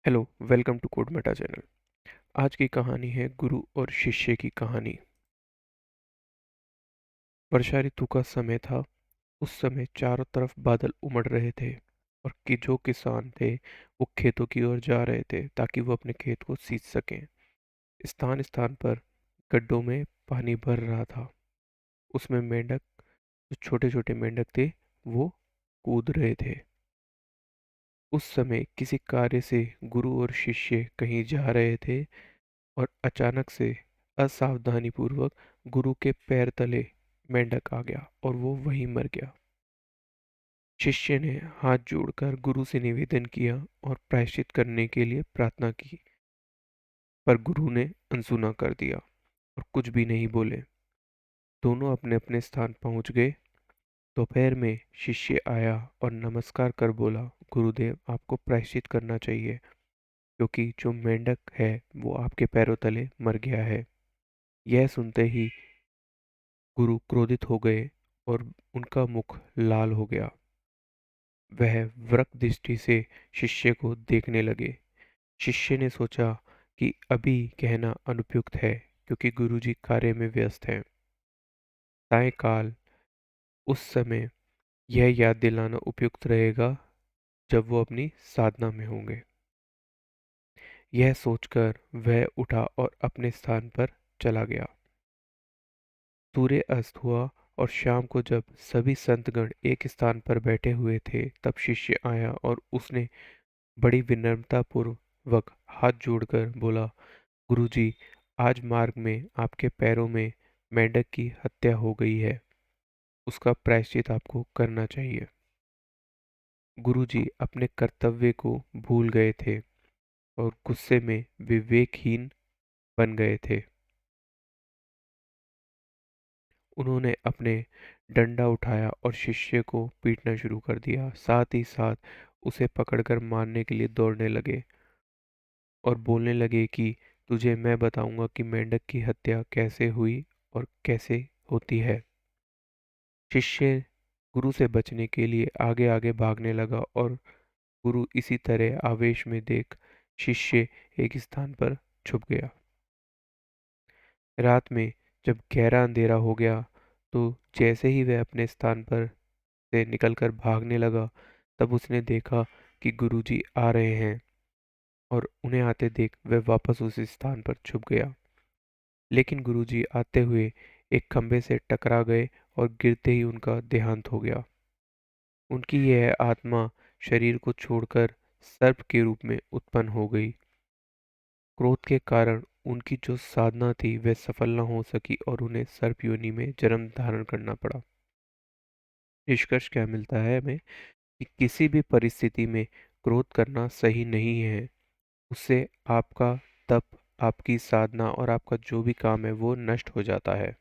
Hello, welcome to Code Meta channel. आज की कहानी है गुरु और शिष्य की कहानी। वर्षा ऋतु का समय था। उस समय चारों तरफ बादल उमड़ रहे थे और कि जो किसान थे वो खेतों की ओर जा रहे थे ताकि वो अपने खेत को सींच सकें। स्थान स्थान पर गड्ढों में पानी भर रहा था। उसमें मेंढक, जो छोटे छोटे मेंढक थे, वो कूद रहे थे। उस समय किसी कार्य से गुरु और शिष्य कहीं जा रहे थे और अचानक से असावधानीपूर्वक गुरु के पैर तले मेंढक आ गया और वो वहीं मर गया। शिष्य ने हाथ जोड़कर गुरु से निवेदन किया और प्रायश्चित करने के लिए प्रार्थना की, पर गुरु ने अनसुना कर दिया और कुछ भी नहीं बोले। दोनों अपने अपने स्थान पहुंच गए। दोपहर में शिष्य आया और नमस्कार कर बोला, गुरुदेव, आपको प्रायश्चित करना चाहिए क्योंकि जो मेंढक है वो आपके पैरों तले मर गया है। यह सुनते ही गुरु क्रोधित हो गए और उनका मुख लाल हो गया। वह वक्रदृष्टि दृष्टि से शिष्य को देखने लगे। शिष्य ने सोचा कि अभी कहना अनुपयुक्त है क्योंकि गुरुजी कार्य में व्यस्त हैं। सायंकाल उस समय यह याद दिलाना उपयुक्त रहेगा जब वो अपनी साधना में होंगे। यह सोचकर वह उठा और अपने स्थान पर चला गया। सूर्य अस्त हुआ और शाम को जब सभी संतगण एक स्थान पर बैठे हुए थे तब शिष्य आया और उसने बड़ी विनम्रता पूर्वक हाथ जोड़कर बोला, गुरुजी, आज मार्ग में आपके पैरों में मेंढक की हत्या हो गई है। उसका प्रायश्चित आपको करना चाहिए। गुरुजी अपने कर्तव्य को भूल गए थे और गुस्से में विवेकहीन बन गए थे। उन्होंने अपने डंडा उठाया और शिष्य को पीटना शुरू कर दिया। साथ ही साथ उसे पकड़कर मारने के लिए दौड़ने लगे और बोलने लगे कि तुझे मैं बताऊंगा कि मेंढक की हत्या कैसे हुई और कैसे होती है। शिष्य गुरु से बचने के लिए आगे आगे भागने लगा और गुरु इसी तरह आवेश में देख शिष्य एक स्थान पर छुप गया। रात में जब गहरा अंधेरा हो गया तो जैसे ही वह अपने स्थान पर से निकलकर भागने लगा तब उसने देखा कि गुरुजी आ रहे हैं और उन्हें आते देख वह वापस उस स्थान पर छुप गया। लेकिन गुरुजी आते हुए एक खंभे से टकरा गए और गिरते ही उनका देहांत हो गया। उनकी यह आत्मा शरीर को छोड़कर सर्प के रूप में उत्पन्न हो गई। क्रोध के कारण उनकी जो साधना थी वह सफल न हो सकी और उन्हें सर्प योनि में जन्म धारण करना पड़ा। निष्कर्ष क्या मिलता है हमें कि किसी भी परिस्थिति में क्रोध करना सही नहीं है। उससे आपका तप, आपकी साधना और आपका जो भी काम है वो नष्ट हो जाता है।